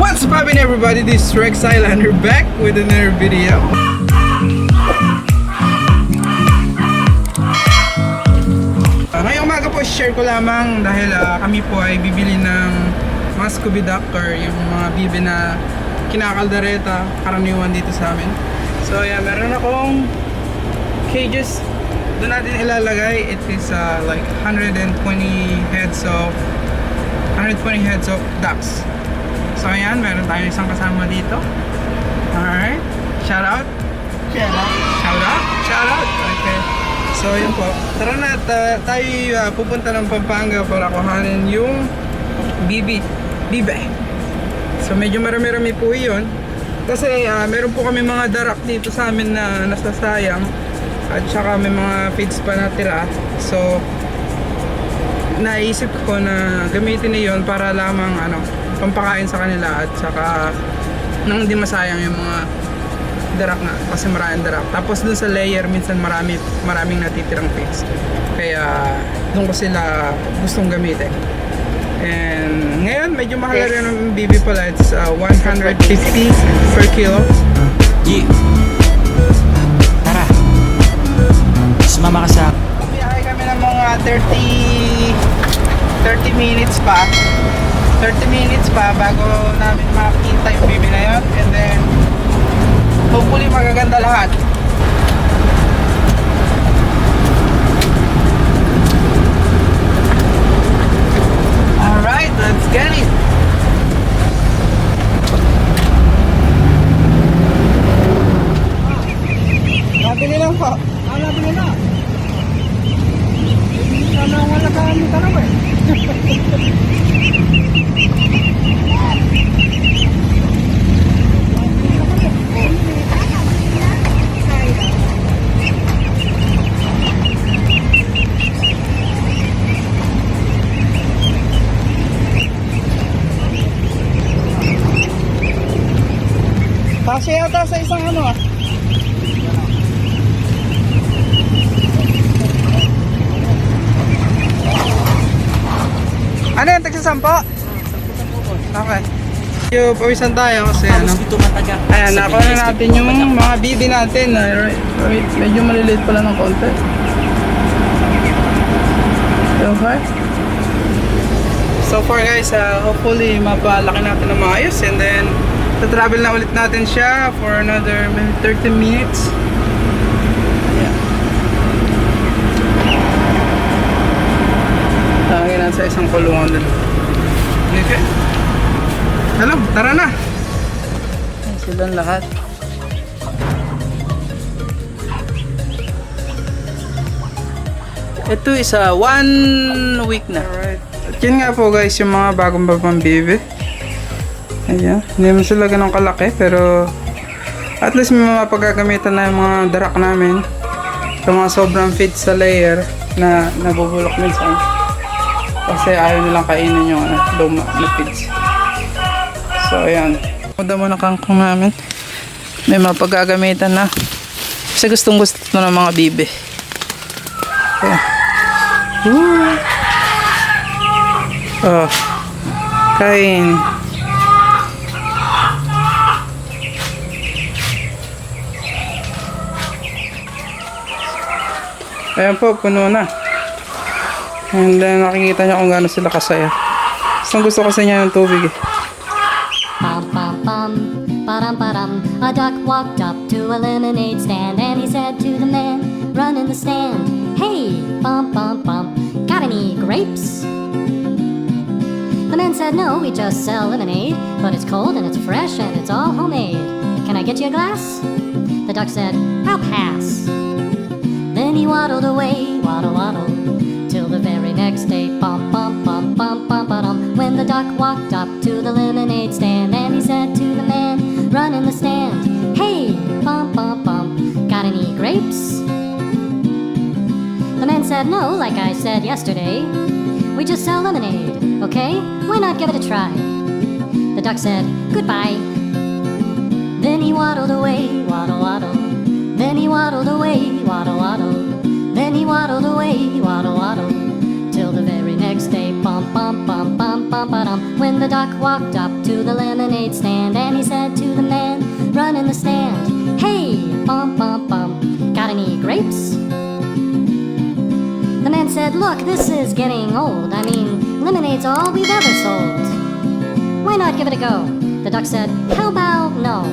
What's poppin' everybody, this is Rex Islander back with another video. Ngayong umaga po share ko lamang dahil kami po ay bibili ng muscovy duck or yung mga bibe na kinakaldereta karaniwan dito sa amin. So yeah, meron akong cages. Doon natin ilalagay. It is like 120 heads of ducks. So ayan, meron tayong isang kasama dito. Alright, shout out. Okay. So yun po, tara na tayo pupunta ng Pampanga para kuhanin yung BIBE. So medyo marami-rami po yun. Kasi meron po kami mga darak dito sa amin na nasasayang. At saka may mga feeds pa natira. So naisip ko na gamitin na yun para lamang pampakain sa kanila. At saka nang hindi masayang yung mga darak na, kasi maraming darak. Tapos dun sa layer minsan maraming natitirang feeds. Kaya dun ko sila gustong gamitin. And ngayon medyo mahal rin ang BIBE pala. It's 150 per kilo. Yeah. Tara. Sumama ka sa... Biyahe kami ng mga 30 minutes pa. 30 minutes pa bago namin makita yung BIBE na yun. And then hopefully magaganda lahat. Alright, let's get it! Nabili lang po. Nabili na. Sana wala kami tanong eh. Kasi yata sa isang Ano yan? Tagsasampo? Okay. Yung pawisan tayo kasi ayan, nakuha na natin yung mga BIBE natin. Medyo maliliit pala ng konti. Okay. So far guys, hopefully mapalaki natin ng maayos. And then travel na ulit natin siya for another maybe 30 minutes. Lagyan natin sa isang kulungan din. Okay. Alam, tara na. Ayan silang lahat. Ito is 1 week na. Alright. At yun nga po guys, yung mga bagong babang BIBE. Ayan, hindi mo sila ganun kalaki pero at least may mapagagamitan na yung mga darak namin sa mga sobrang fit sa layer na nabubulok minsan kasi ayaw nilang kainin yung luma na feeds. So ayan, muda mo na kangkong namin, may mapagagamitan na kasi gustong gusto ng mga BIBE. Ayan. Oh, kain. Ayan po, puno na. And then nakikita niya kung gaano sila kasaya. Gusto kasi niya ng tubig eh. Pam pam pam, param param. A duck walked up to a lemonade stand and he said to the man, run in the stand. Hey, pam pam pam, got any grapes? The man said no, we just sell lemonade, but it's cold and it's fresh and it's all homemade. Can I get you a glass? The duck said, I'll pass. Then he waddled away, waddle waddle, till the very next day. Bum bum bum bum bum bum. When the duck walked up to the lemonade stand and he said to the man, run in the stand. Hey, bum bum bum, got any grapes? The man said no, like I said yesterday. We just sell lemonade, okay? Why not give it a try? The duck said goodbye. Then he waddled away, waddle waddle. Then he waddled away, waddle waddle. Then he waddled away, waddle waddle, till the very next day. Bum bum bum bum bum bum. When the the duck walked up to the lemonade stand, and he said to the man, run in the stand, hey, bum, bum, bum, got any grapes? The man said, look, this is getting old. I mean, lemonade's all we've ever sold. Why not give it a go? The duck said, how about no?